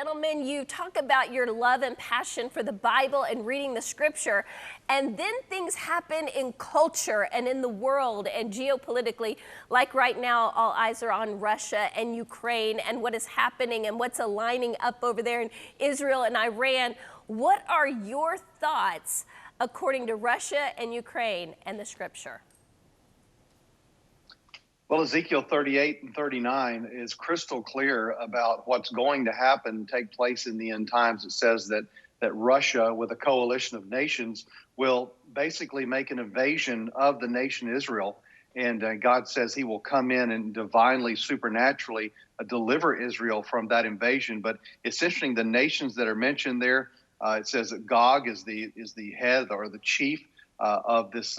gentlemen. You talk about your love and passion for the Bible and reading the scripture, and then things happen in culture and in the world and geopolitically, like right now, all eyes are on Russia and Ukraine and what is happening and what's aligning up over there in Israel and Iran. What are your thoughts according to Russia and Ukraine and the scripture? Well, Ezekiel 38 and 39 is crystal clear about what's going to happen, take place in the end times. It says that Russia, with a coalition of nations, will basically make an invasion of the nation Israel. And God says he will come in and divinely, supernaturally deliver Israel from that invasion. But it's interesting, the nations that are mentioned there, it says that Gog is the head or the chief of this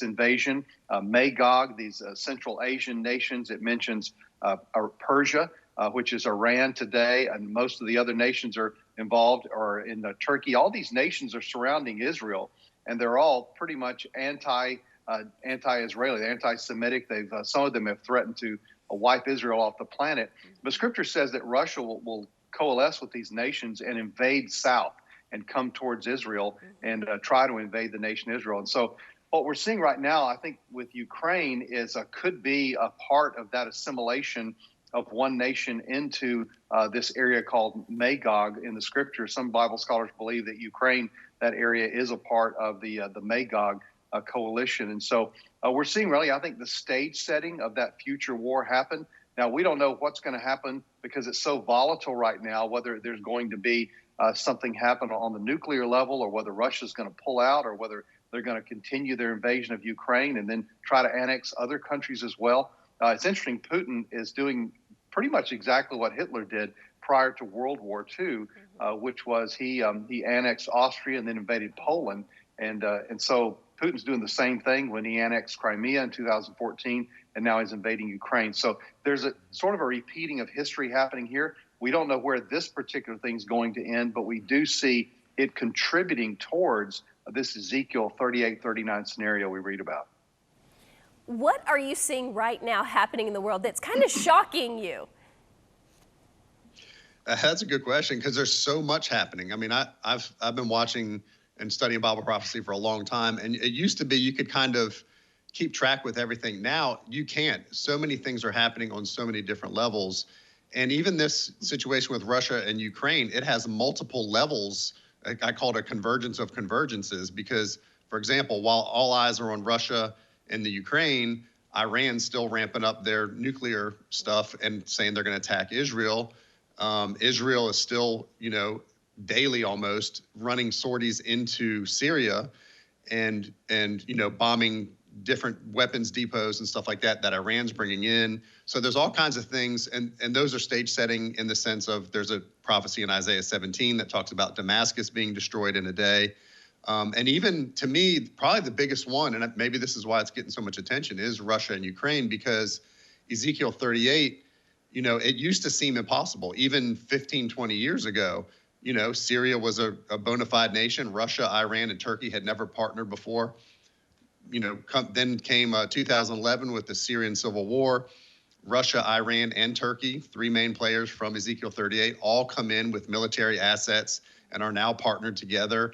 invasion. Magog, these Central Asian nations. It mentions Persia, which is Iran today, and most of the other nations are involved, or in Turkey. All these nations are surrounding Israel, and they're all pretty much anti-Israeli, anti-Semitic. Some of them have threatened to wipe Israel off the planet. But Scripture says that Russia will coalesce with these nations and invade south and come towards Israel and try to invade the nation Israel. And so what we're seeing right now, I think, with Ukraine is could be a part of that assimilation of one nation into this area called Magog in the scripture. Some Bible scholars believe that Ukraine, that area, is a part of the Magog coalition. And so we're seeing, really, I think, the stage setting of that future war happen. Now, we don't know what's going to happen because it's so volatile right now, whether there's going to be something happen on the nuclear level, or whether Russia's going to pull out, or whether they're going to continue their invasion of Ukraine and then try to annex other countries as well. It's interesting, Putin is doing pretty much exactly what Hitler did prior to World War II, which was he annexed Austria and then invaded Poland. And so Putin's doing the same thing when he annexed Crimea in 2014, and now he's invading Ukraine. So there's a sort of a repeating of history happening here. We don't know where this particular thing's going to end, but we do see it contributing towards this Ezekiel 38, 39 scenario we read about. What are you seeing right now happening in the world that's kind of shocking you? That's a good question, because there's so much happening. I mean, I've been watching and studying Bible prophecy for a long time, and it used to be you could kind of keep track with everything. Now you can't. So many things are happening on so many different levels. And even this situation with Russia and Ukraine, it has multiple levels. I call it a convergence of convergences, because, for example, while all eyes are on Russia and the Ukraine, Iran's still ramping up their nuclear stuff and saying they're going to attack Israel. Israel is still, daily almost running sorties into Syria and bombing different weapons depots and stuff like that Iran's bringing in. So there's all kinds of things, and those are stage setting in the sense of there's a prophecy in Isaiah 17 that talks about Damascus being destroyed in a day. And even to me, probably the biggest one, and maybe this is why it's getting so much attention, is Russia and Ukraine, because Ezekiel 38, it used to seem impossible. Even 15, 20 years ago, Syria was a bona fide nation. Russia, Iran, and Turkey had never partnered before. Then came 2011 with the Syrian civil war. Russia, Iran, and Turkey, three main players from Ezekiel 38, all come in with military assets and are now partnered together.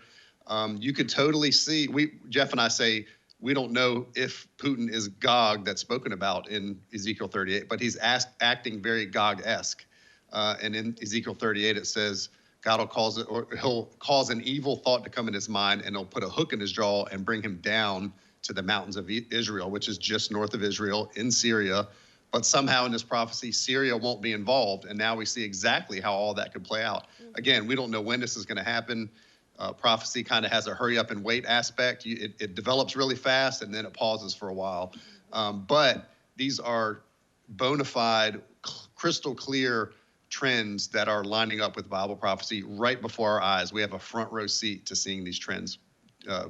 You could totally see, Jeff and I say, we don't know if Putin is Gog that's spoken about in Ezekiel 38, but he's acting very Gog-esque. And in Ezekiel 38, it says, God will cause it, or he'll cause an evil thought to come in his mind, and he'll put a hook in his jaw and bring him down to the mountains of Israel, which is just north of Israel in Syria. But somehow in this prophecy, Syria won't be involved. And now we see exactly how all that could play out. Again, we don't know when this is going to happen. Prophecy kind of has a hurry up and wait aspect. It develops really fast, and then it pauses for a while. But these are bona fide, crystal clear trends that are lining up with Bible prophecy right before our eyes. We have a front row seat to seeing these trends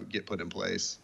get put in place.